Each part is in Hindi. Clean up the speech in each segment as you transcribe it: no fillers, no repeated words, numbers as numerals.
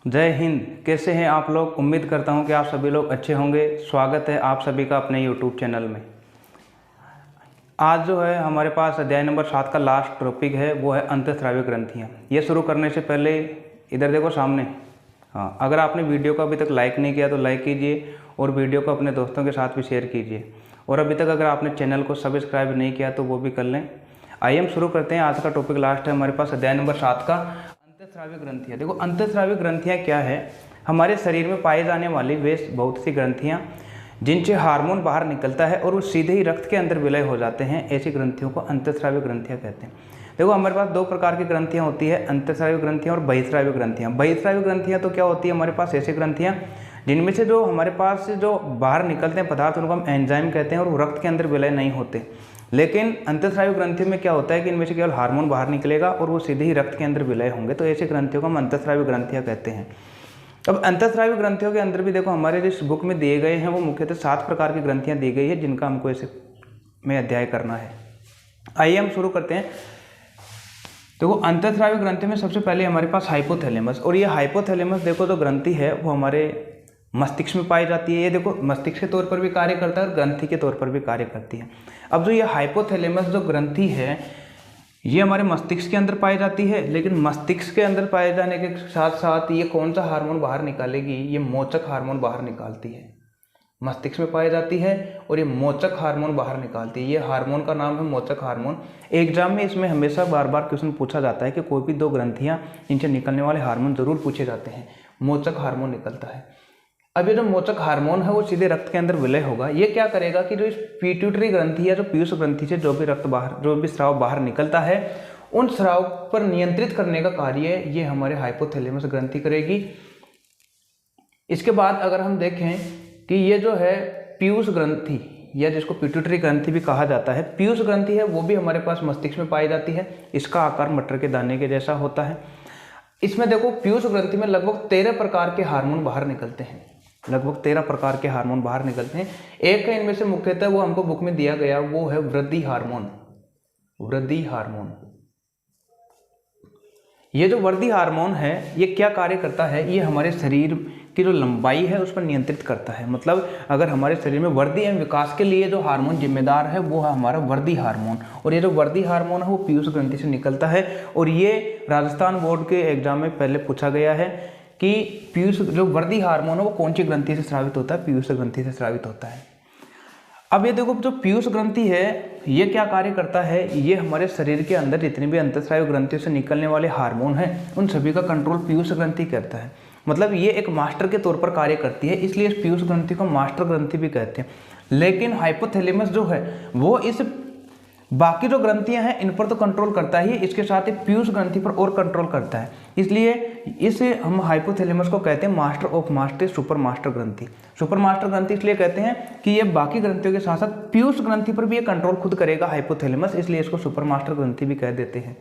जय हिंद। कैसे हैं आप लोग? उम्मीद करता हूं कि आप सभी लोग अच्छे होंगे। स्वागत है आप सभी का अपने YouTube चैनल में। आज जो है हमारे पास अध्याय नंबर 7 का लास्ट टॉपिक है, वो है अंतःस्रावी ग्रंथियाँ। ये शुरू करने से पहले इधर देखो सामने। हाँ, अगर आपने वीडियो को अभी तक लाइक नहीं किया तो लाइक कीजिए और वीडियो को अपने दोस्तों के साथ भी शेयर कीजिए। और अभी तक अगर आपने चैनल को सब्सक्राइब नहीं किया तो वो भी कर लें। आइए हम शुरू करते हैं। आज का टॉपिक लास्ट है हमारे पास अध्याय नंबर 7 का अंतःस्रावी ग्रंथियाँ। देखो अंतःस्रावी ग्रंथियाँ क्या है? हमारे शरीर में पाए जाने वाली वे बहुत सी ग्रंथियाँ जिनसे हार्मोन बाहर निकलता है और वो सीधे ही रक्त के अंदर विलय हो जाते हैं, ऐसी ग्रंथियों को अंतःस्रावी ग्रंथियाँ कहते हैं। देखो हमारे पास दो प्रकार की ग्रंथियाँ होती है, अंतःस्रावी ग्रंथियाँ और बहिःस्रावी ग्रंथियाँ। बहिःस्रावी ग्रंथियाँ तो क्या होती है? हमारे पास ऐसी ग्रंथियाँ जिनमें से जो हमारे पास जो बाहर निकलते हैं पदार्थ उनको हम एंजाइम कहते हैं और वो रक्त के अंदर विलय नहीं होते। लेकिन अंतःस्रावी ग्रंथियों में क्या होता है कि इनमें से केवल हार्मोन बाहर निकलेगा और वो सीधे ही रक्त के अंदर विलय होंगे, तो ऐसी ग्रंथियों को हम अंतःस्रावी ग्रंथियाँ कहते हैं। अब अंतःस्रावी ग्रंथियों के अंदर भी देखो हमारे जिस बुक में दिए गए हैं वो मुख्यतः 7 प्रकार की ग्रंथियाँ दी गई है जिनका हमको ऐसे में अध्याय करना है। आइए हम शुरू करते हैं। देखो अंतःस्रावी ग्रंथि में सबसे पहले हमारे पास हाइपोथैलेमस, और ये हाइपोथैलेमस देखो जो ग्रंथि है वो हमारे मस्तिष्क में पाई जाती है। ये देखो मस्तिष्क के तौर पर भी कार्य करता है और ग्रंथि के तौर पर भी कार्य करती है। अब जो ये हाइपोथैलेमस जो ग्रंथि है ये हमारे मस्तिष्क के अंदर पाई जाती है, लेकिन मस्तिष्क के अंदर पाए जाने के साथ साथ ये कौन सा हार्मोन बाहर निकालेगी? ये मोचक हार्मोन बाहर निकालती है। मस्तिष्क में पाई जाती है और ये मोचक हार्मोन बाहर निकालती है। ये हार्मोन का नाम है मोचक हार्मोन। एग्जाम में इसमें हमेशा बार बार क्वेश्चन पूछा जाता है कि कोई भी दो ग्रंथियां इनसे निकलने वाले हार्मोन जरूर पूछे जाते हैं। मोचक हार्मोन निकलता है। अब ये जो मोचक हार्मोन है वो सीधे रक्त के अंदर विलय होगा। ये क्या करेगा कि जो इस पिट्यूटरी ग्रंथि या जो पीयूष ग्रंथि से जो भी स्राव बाहर निकलता है उन स्राव पर नियंत्रित करने का कार्य ये हमारे हाइपोथैलेमस ग्रंथि करेगी। इसके बाद अगर हम देखें कि ये जो है पीयूष ग्रंथि या जिसको पिट्यूटरी ग्रंथि भी कहा जाता है, पीयूष ग्रंथि है वो भी हमारे पास मस्तिष्क में पाई जाती है। इसका आकार मटर के दाने के जैसा होता है। इसमें देखो पीयूष ग्रंथि में लगभग 13 प्रकार के हार्मोन बाहर निकलते हैं। लगभग 13 प्रकार के हार्मोन बाहर निकलते हैं। एक है इनमें से मुख्यतः वो हमको बुक में दिया गया, वो है वृद्धि हार्मोन। वृद्धि हार्मोन, ये जो वृद्धि हार्मोन है ये क्या कार्य करता है? ये हमारे शरीर की जो लंबाई है उस पर नियंत्रित करता है। मतलब अगर हमारे शरीर में वृद्धि एवं विकास के लिए जो हार्मोन जिम्मेदार है वो है हमारा वृद्धि हार्मोन। और ये जो वृद्धि हार्मोन है वो पीयूष ग्रंथि से निकलता है। और ये राजस्थान बोर्ड के एग्जाम में पहले पूछा गया है कि पीयूष जो वृद्धि हार्मोन है वो कौन सी ग्रंथि से स्रावित होता है? पीयूष ग्रंथि से स्रावित होता है। अब ये देखो जो पीयूष ग्रंथि है ये क्या कार्य करता है? ये हमारे शरीर के अंदर जितने भी अंतःस्रावी ग्रंथियों से निकलने वाले हार्मोन हैं उन सभी का कंट्रोल पीयूष ग्रंथि करता है। मतलब ये एक मास्टर के तौर पर कार्य करती है, इसलिए इस पीयूष ग्रंथि को मास्टर ग्रंथि भी कहते हैं। लेकिन हाइपोथैलेमस जो है वो इस बाकी जो ग्रंथियां हैं इन पर तो कंट्रोल करता ही, इसके साथ ही पीयूष ग्रंथि पर और कंट्रोल करता है। इसलिए इसे हम हाइपोथैलेमस को कहते हैं master of master, super master ग्रंथि। सुपर मास्टर ग्रंथि इसलिए कहते हैं कि ये बाकी ग्रंथियों के साथ साथ पीयूष ग्रंथि पर भी ये कंट्रोल खुद करेगा हाइपोथैलेमस, इसलिए इसको सुपर मास्टर ग्रंथि भी कह देते हैं।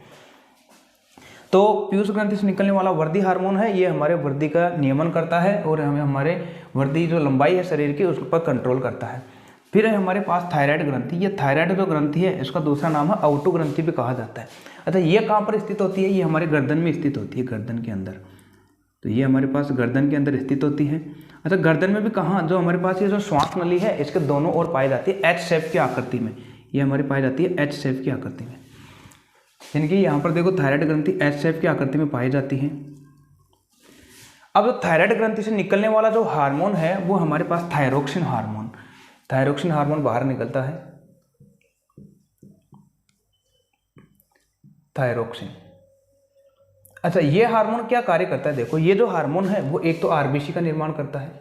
तो पीयूष ग्रंथि से निकलने वाला वृद्धि हार्मोन है ये हमारे वृद्धि का नियमन करता है और हमें हमारे वृद्धि जो लंबाई है शरीर की उस पर कंट्रोल करता है। फिर है हमारे पास थायराइड ग्रंथि। ये थायराइड जो ग्रंथि है इसका दूसरा नाम है ऑटो ग्रंथि भी कहा जाता है। अच्छा, ये कहाँ पर स्थित होती है? ये हमारे गर्दन में स्थित होती है, गर्दन के अंदर। तो ये हमारे पास गर्दन के अंदर स्थित होती है। अच्छा, गर्दन में भी कहाँ? जो हमारे पास ये जो श्वास नली है इसके दोनों ओर पाई जाती है एच शेप की आकृति में। ये हमारी पाई जाती है एच शेप की आकृति में, यानी कि यहाँ पर देखो थायराइड ग्रंथि एच शेप की आकृति में पाई जाती है। अब जो थायराइड ग्रंथि से निकलने वाला जो हार्मोन है वो हमारे पास थायरोक्सिन हार्मोन, थायरोक्सिन हार्मोन बाहर निकलता है। थायरोक्सिन। अच्छा, ये हार्मोन क्या कार्य करता है? देखो ये जो हार्मोन है वो एक तो आरबीसी का निर्माण करता है,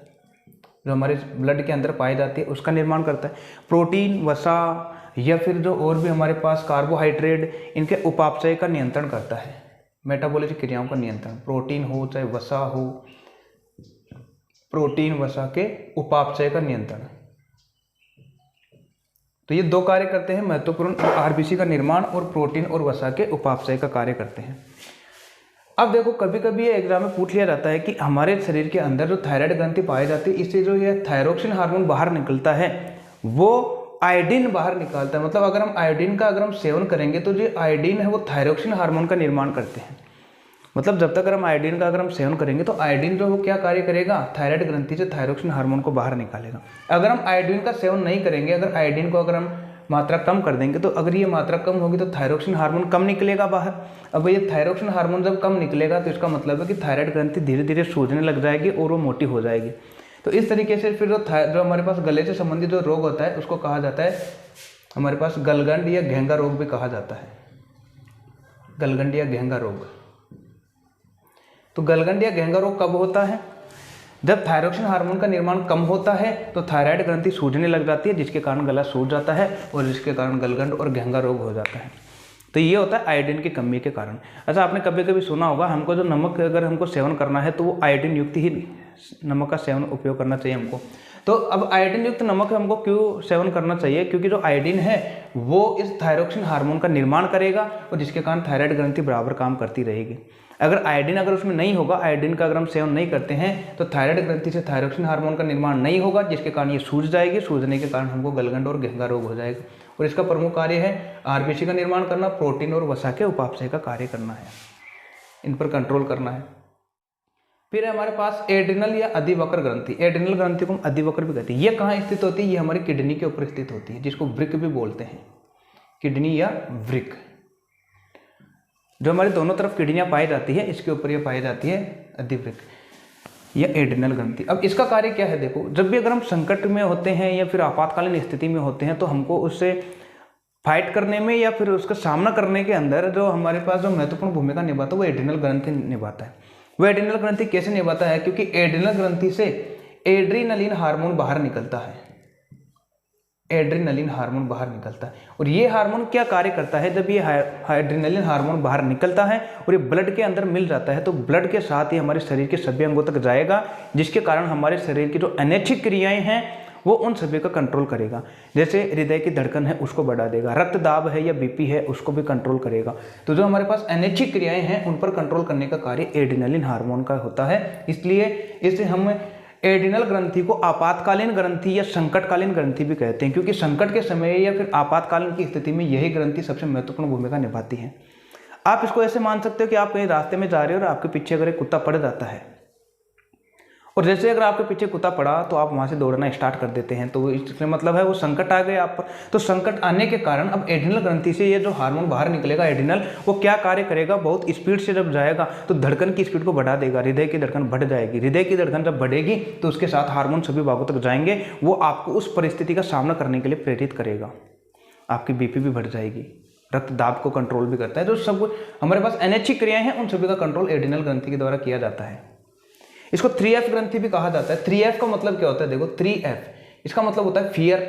जो हमारे ब्लड के अंदर पाई जाती है उसका निर्माण करता है। प्रोटीन, वसा या फिर जो और भी हमारे पास कार्बोहाइड्रेट इनके उपापचय का नियंत्रण करता है, मेटाबॉलिक क्रियाओं का नियंत्रण। प्रोटीन हो चाहे वसा हो, प्रोटीन वसा के उपापचय का नियंत्रण। तो ये दो कार्य करते हैं महत्वपूर्ण, आरबीसी का निर्माण और प्रोटीन और वसा के उपापचय का कार्य करते हैं। अब देखो कभी कभी ये एग्जाम में पूछ लिया जाता है कि हमारे शरीर के अंदर जो थायराइड ग्रंथि पाई जाती है इससे जो ये थायरोक्सिन हार्मोन बाहर निकलता है वो आयोडीन बाहर निकालता है। मतलब अगर हम आयोडीन का सेवन करेंगे तो जो आयोडीन है वो थायरोक्सिन हार्मोन का निर्माण करते हैं। मतलब जब तक अगर हम आयोडीन का अगर हम सेवन करेंगे तो आयोडीन जो वो क्या कार्य करेगा, थायराइड ग्रंथि से थायरोक्सिन हार्मोन को बाहर निकालेगा। अगर हम आयोडीन का सेवन नहीं करेंगे, अगर आयोडीन को अगर हम मात्रा कम कर देंगे, तो अगर ये मात्रा कम होगी तो थायरोक्सिन हार्मोन कम निकलेगा बाहर। अब ये थायरोक्सिन हार्मोन जब कम निकलेगा तो इसका मतलब है कि थायराइड ग्रंथि धीरे धीरे सूजने लग जाएगी और वो मोटी हो जाएगी। तो इस तरीके से फिर जो हमारे पास गले से संबंधित जो रोग होता है उसको कहा जाता है हमारे पास गलगंड या घेंगा रोग भी कहा जाता है, गलगंड या घेंगा रोग। तो गलगंड या घेंगा रोग कब होता है, जब थायरोक्सिन हार्मोन का निर्माण कम होता है तो थायराइड ग्रंथि सूजने लग जाती है, जिसके कारण गला सूज जाता है और जिसके कारण गलगंड और घेंगा रोग हो जाता है। तो ये होता है आयोडीन की कमी के कारण। अच्छा, आपने कभी कभी सुना होगा हमको जो नमक अगर हमको सेवन करना है तो वो आयोडीन युक्त ही नमक का सेवन उपयोग करना चाहिए हमको। तो अब आयोडीन युक्त नमक हमको क्यों सेवन करना चाहिए, क्योंकि जो आयोडीन है वो इस थायरोक्सिन हार्मोन का निर्माण करेगा और जिसके कारण थायराइड ग्रंथि बराबर काम करती रहेगी। अगर आयोडीन अगर उसमें नहीं होगा, आयोडीन का अगर हम सेवन नहीं करते हैं तो थायराइड ग्रंथि से थायरोक्सिन हार्मोन का निर्माण नहीं होगा, जिसके कारण ये सूज जाएगी, सूजने के कारण हमको गलगंड और घेंगा रोग हो जाएगा। और इसका प्रमुख कार्य है आरबीसी का निर्माण करना, प्रोटीन और वसा के उपापचय का कार्य करना है, इन पर कंट्रोल करना है। फिर हमारे पास एड्रिनल या अधिवक्र ग्रंथि, एड्रिनल ग्रंथि को हम अधिवक्र भी कहते हैं। ये कहाँ स्थित होती है, ये हमारी किडनी के ऊपर स्थित होती है, जिसको वृक्क भी बोलते हैं, किडनी या वृक्क। जो हमारी दोनों तरफ किडनियां पाई जाती है, इसके ऊपर ये पाई जाती है अधिवृक्क या एड्रिनल ग्रंथि। अब इसका कार्य क्या है, देखो जब भी अगर हम संकट में होते हैं या फिर आपातकालीन स्थिति में होते हैं तो हमको उससे फाइट करने में या फिर उसका सामना करने के अंदर जो हमारे पास जो महत्वपूर्ण भूमिका निभाता है वो एड्रिनल ग्रंथि निभाता है। वो एड्रिनल ग्रंथि कैसे निभाता है, क्योंकि एड्रिनल ग्रंथि से एड्रीनलिन हार्मोन बाहर निकलता है, एड्रीनलिन हार्मोन बाहर निकलता है। और ये हार्मोन क्या कार्य करता है, जब ये एड्रीनलिन हार्मोन बाहर निकलता है और ये ब्लड के अंदर मिल जाता है तो ब्लड के साथ ही हमारे शरीर के सभी अंगों तक जाएगा, जिसके कारण हमारे शरीर की जो अनैच्छिक क्रियाएं हैं वो उन सभी का कंट्रोल करेगा। जैसे हृदय की धड़कन है उसको बढ़ा देगा, रक्त दाब है या बीपी है उसको भी कंट्रोल करेगा। तो जो हमारे पास अनैच्छिक क्रियाएं हैं उन पर कंट्रोल करने का कार्य एड्रीनलिन हार्मोन का होता है। इसलिए इसे हम एड्रिनल ग्रंथि को आपातकालीन ग्रंथि या संकटकालीन ग्रंथि भी कहते हैं, क्योंकि संकट के समय या फिर आपातकालीन की स्थिति में यही ग्रंथि सबसे महत्वपूर्ण भूमिका निभाती है। आप इसको ऐसे मान सकते हो कि आप कहीं रास्ते में जा रहे हो और आपके पीछे अगर एक कुत्ता पड़ जाता है और जैसे अगर आपके पीछे कुत्ता पड़ा तो आप वहां से दौड़ना स्टार्ट कर देते हैं, तो इसका मतलब है वो संकट आ गए आप पर। तो संकट आने के कारण अब एड्रिनल ग्रंथि से ये जो हार्मोन बाहर निकलेगा एड्रिनल, वो क्या कार्य करेगा, बहुत स्पीड से जब जाएगा तो धड़कन की स्पीड को बढ़ा देगा, हृदय की धड़कन बढ़ जाएगी। हृदय की धड़कन जब बढ़ेगी तो उसके साथ हार्मोन सभी भागों तक जाएंगे, वो आपको उस परिस्थिति का सामना करने के लिए प्रेरित करेगा। आपकी बीपी भी बढ़ जाएगी, रक्त दाब को कंट्रोल भी करता है। जो सब हमारे पास अनैच्छिक क्रियाएं हैं उन सभी का कंट्रोल एड्रिनल ग्रंथि के द्वारा किया जाता है। इसको 3F ग्रंथि भी कहा जाता है। 3F का मतलब क्या होता है, देखो 3F इसका मतलब होता है फियर,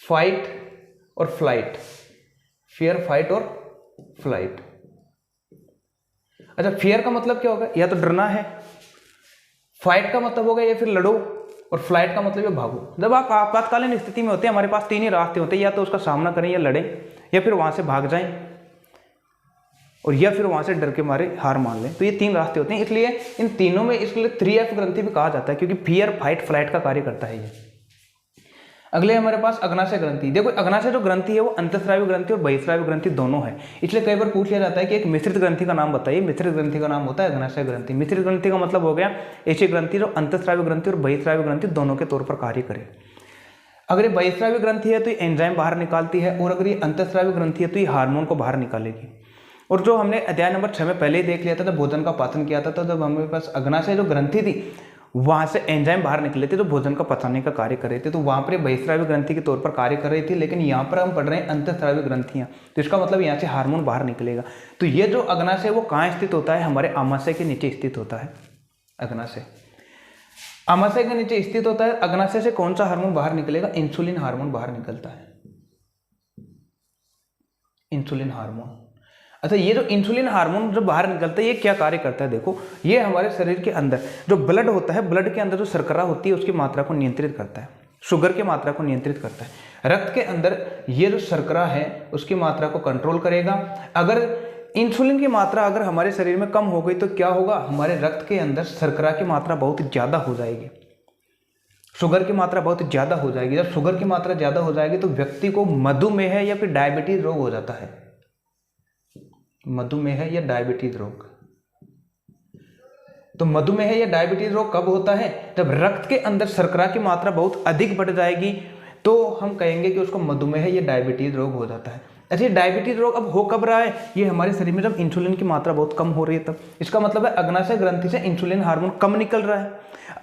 फाइट और फ्लाइट, फियर, फाइट और फ्लाइट। अच्छा, फियर का मतलब क्या होगा, या तो डरना है, फाइट का मतलब होगा या फिर लड़ो, और फ्लाइट का मतलब है भागो। जब आप आपातकालीन स्थिति में होते हैं हमारे पास तीन ही रास्ते होते हैं, या तो उसका सामना करें या लड़ें, या फिर वहां से भाग जाएं, और या फिर वहां से डर के मारे हार मान लें। तो ये तीन रास्ते होते हैं, इसलिए इन तीनों में इसके लिए 3F ग्रंथि भी कहा जाता है, क्योंकि फियर, फाइट, फ्लाइट का कार्य करता है ये। अगले हमारे पास अग्नाशय ग्रंथि। देखो अग्नाशय जो ग्रंथि है वो अंतःस्रावी ग्रंथि और बहिःस्रावी ग्रंथि दोनों है, इसलिए कई बार पूछ लिया जाता है कि एक मिश्रित ग्रंथि का नाम बताइए। मिश्रित ग्रंथि का नाम होता है अग्नाशय ग्रंथि। मिश्रित ग्रंथि का मतलब हो गया ऐसी ग्रंथि जो अंतःस्रावी ग्रंथि और बहिःस्रावी ग्रंथि दोनों के तौर पर कार्य करे। अगर ये बहिःस्रावी ग्रंथि है तो ये एंजाइम बाहर निकालती है, और अगर ये अंतःस्रावी ग्रंथि है तो ये हार्मोन को बाहर निकालेगी। और जो हमने अध्याय नंबर 6 में पहले ही देख लिया था, जब भोजन का पाचन किया था, तो जब हमारे पास अग्नाशय जो ग्रंथि थी वहां से एंजाइम बाहर निकले थे जो भोजन का पचाने का कार्य कर रहे थे, तो वहां पर बहिःस्रावी ग्रंथि के तौर पर कार्य कर रही थी। लेकिन यहाँ पर हम पढ़ रहे हैं अंतःस्रावी ग्रंथियां, तो इसका मतलब यहाँ से हार्मोन बाहर निकलेगा। तो ये जो अग्नाशय वो कहाँ स्थित होता है, हमारे आमाशय के नीचे स्थित होता है। अग्नाशय आमाशय के नीचे स्थित होता है। अग्नाशय से कौन सा हार्मोन बाहर निकलेगा, इंसुलिन हार्मोन बाहर निकलता है, इंसुलिन हार्मोन। अच्छा, ये जो इंसुलिन हार्मोन जो बाहर निकलता है ये क्या कार्य करता है, देखो ये हमारे शरीर के अंदर जो ब्लड होता है, ब्लड के अंदर जो शर्करा होती है उसकी मात्रा को नियंत्रित करता है, शुगर की मात्रा को नियंत्रित करता है। रक्त के अंदर ये जो शर्करा है उसकी मात्रा को कंट्रोल करेगा। अगर इंसुलिन की मात्रा अगर हमारे शरीर में कम हो गई तो क्या होगा, हमारे रक्त के अंदर शर्करा की मात्रा बहुत ज्यादा हो जाएगी, शुगर की मात्रा बहुत ज्यादा हो जाएगी। जब शुगर की मात्रा ज्यादा हो जाएगी तो व्यक्ति को मधुमेह या फिर डायबिटीज रोग हो जाता है, मधुमेह या डायबिटीज रोग। तो मधुमेह या डायबिटीज रोग कब होता है? जब रक्त के अंदर शर्करा की मात्रा बहुत अधिक बढ़ जाएगी तो हम कहेंगे कि उसको मधुमेह या डायबिटीज रोग हो जाता है। ऐसे डायबिटीज रोग अब हो कब रहा है? ये हमारे शरीर में जब इंसुलिन की मात्रा बहुत कम हो रही है तब। इसका मतलब है अग्नाशय ग्रंथि से इंसुलिन हार्मोन कम निकल रहा है।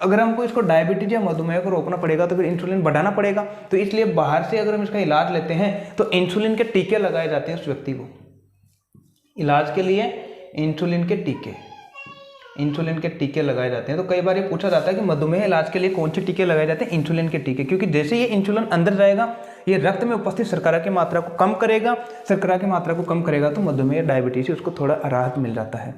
अगर हमको इसको डायबिटीज या मधुमेह को रोकना पड़ेगा तो फिर इंसुलिन बढ़ाना पड़ेगा। तो इसलिए बाहर से अगर हम इसका इलाज लेते हैं तो इंसुलिन के टीके लगाए जाते हैं उस व्यक्ति को। इलाज के लिए इंसुलिन के टीके लगाए जाते हैं। तो कई बार ये पूछा जाता है कि मधुमेह इलाज के लिए कौन से टीके लगाए जाते हैं? इंसुलिन के टीके, क्योंकि जैसे ये इंसुलिन अंदर जाएगा ये रक्त में उपस्थित शर्करा की मात्रा को कम करेगा। शर्करा की मात्रा को कम करेगा तो मधुमेह डायबिटीज से उसको थोड़ा राहत मिल जाता है।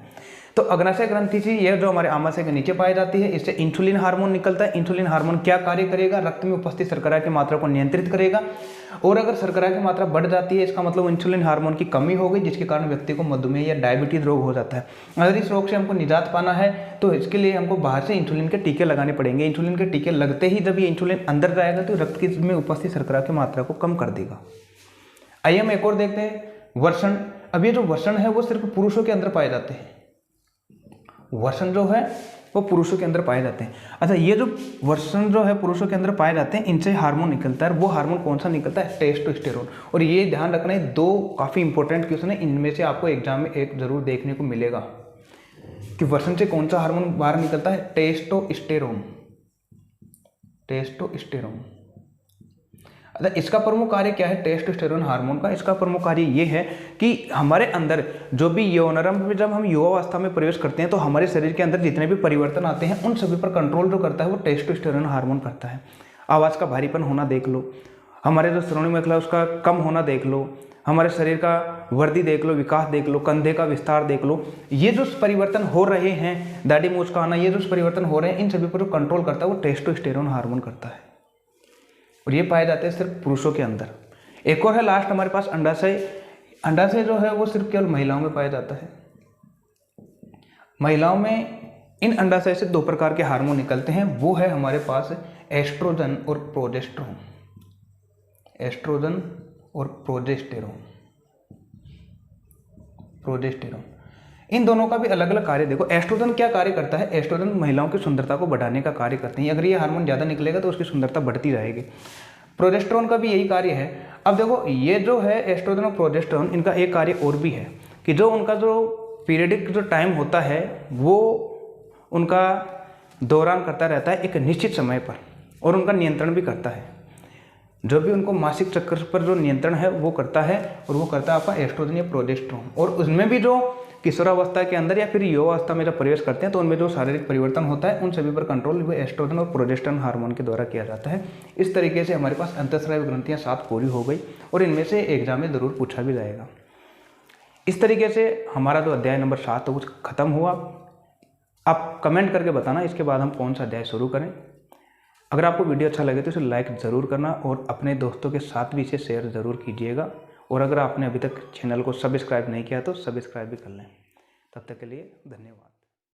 तो अग्नाशय ग्रंथि से यह जो हमारे आमाशय के नीचे पाई जाती है, इससे इंसुलिन हार्मोन निकलता है। इंसुलिन हार्मोन क्या कार्य करेगा? रक्त में उपस्थित शर्करा की मात्रा को नियंत्रित करेगा। और अगर शर्करा की मात्रा बढ़ जाती है इसका मतलब इंसुलिन हार्मोन की कमी हो गई, जिसके कारण व्यक्ति को मधुमेह या डायबिटीज रोग हो जाता है। अगर इस रोग से हमको निजात पाना है तो इसके लिए हमको बाहर से इंसुलिन के टीके लगाने पड़ेंगे। इंसुलिन के टीके लगते ही जब ये इंसुलिन अंदर जाएगा तो रक्त में उपस्थित शर्करा की मात्रा को कम कर देगा। आइए हम एक और देखते हैं, वर्षण। अब ये जो वर्षण है वो सिर्फ पुरुषों के अंदर पाए जाते हैं। वर्षण जो है वो पुरुषों के अंदर पाए जाते हैं। अच्छा, ये जो वर्षण जो है पुरुषों के अंदर पाए जाते हैं, इनसे हार्मोन निकलता है। वो हार्मोन कौन सा निकलता है? टेस्टोस्टेरोन। और ये ध्यान रखना है, दो काफ़ी इंपॉर्टेंट क्वेश्चन है, इनमें से आपको एग्जाम में एक जरूर देखने को मिलेगा कि वर्षण से कौन सा हार्मोन बाहर निकलता है? टेस्टोस्टेरोन। अच्छा, इसका प्रमुख कार्य क्या है टेस्टोस्टेरोन हार्मोन का? इसका प्रमुख कार्य ये है कि हमारे अंदर जो भी यौनारंभ में जब हम युवावस्था में प्रवेश करते हैं तो हमारे शरीर के अंदर जितने भी परिवर्तन आते हैं उन सभी पर कंट्रोल जो करता है वो टेस्टोस्टेरोन हार्मोन करता है। आवाज़ का भारीपन होना देख लो, हमारे जो श्रोणि मेखला उसका कम होना देख लो, हमारे शरीर का वृद्धि देख लो, विकास देख लो, कंधे का विस्तार देख लो, ये जो परिवर्तन हो रहे हैं, दाढ़ी मूंछ का आना, ये जो परिवर्तन हो रहे हैं, इन सभी पर जो कंट्रोल करता है वो टेस्टोस्टेरोन हार्मोन करता है। और ये पाए जाते हैं सिर्फ पुरुषों के अंदर। एक और है लास्ट हमारे पास अंडाशय। अंडाशय जो है वो सिर्फ केवल महिलाओं में पाया जाता है। महिलाओं में इन अंडाशय से दो प्रकार के हार्मोन निकलते हैं, वो है हमारे पास एस्ट्रोजन और प्रोजेस्टेरोन। एस्ट्रोजन और प्रोजेस्टेरोन इन दोनों का भी अलग अलग कार्य देखो। एस्ट्रोजन क्या कार्य करता है? एस्ट्रोजन महिलाओं की सुंदरता को बढ़ाने का कार्य करते हैं। अगर ये हार्मोन ज़्यादा निकलेगा तो उसकी सुंदरता बढ़ती जाएगी। प्रोजेस्टेरोन का भी यही कार्य है। अब देखो, ये जो है एस्ट्रोजन और प्रोजेस्टेरोन, इनका एक कार्य और भी है कि जो उनका जो पीरियडिक जो टाइम होता है वो उनका दौरान करता रहता है एक निश्चित समय पर, और उनका नियंत्रण भी करता है। जो भी उनको मासिक चक्र पर जो नियंत्रण है वो करता है, और वो करता है आपका एस्ट्रोजन या प्रोजेस्टेरोन। और उसमें भी जो किशोरावस्था के अंदर या फिर युवावस्था में जब प्रवेश करते हैं तो उनमें जो शारीरिक परिवर्तन होता है उन सभी पर कंट्रोल वो एस्ट्रोजन और प्रोजेस्टेरोन हार्मोन के द्वारा किया जाता है। इस तरीके से हमारे पास अंतःस्रावी ग्रंथियाँ 7 पूरी हो गई, और इनमें से एग्जाम में ज़रूर पूछा भी जाएगा। इस तरीके से हमारा जो अध्याय नंबर 7 है वो खत्म हुआ। आप कमेंट करके बताना इसके बाद हम कौन सा अध्याय शुरू करें। अगर आपको वीडियो अच्छा लगे तो इसे लाइक ज़रूर करना, और अपने दोस्तों के साथ भी इसे शेयर ज़रूर कीजिएगा। और अगर आपने अभी तक चैनल को सब्सक्राइब नहीं किया तो सब्सक्राइब भी कर लें। तब तक के लिए धन्यवाद।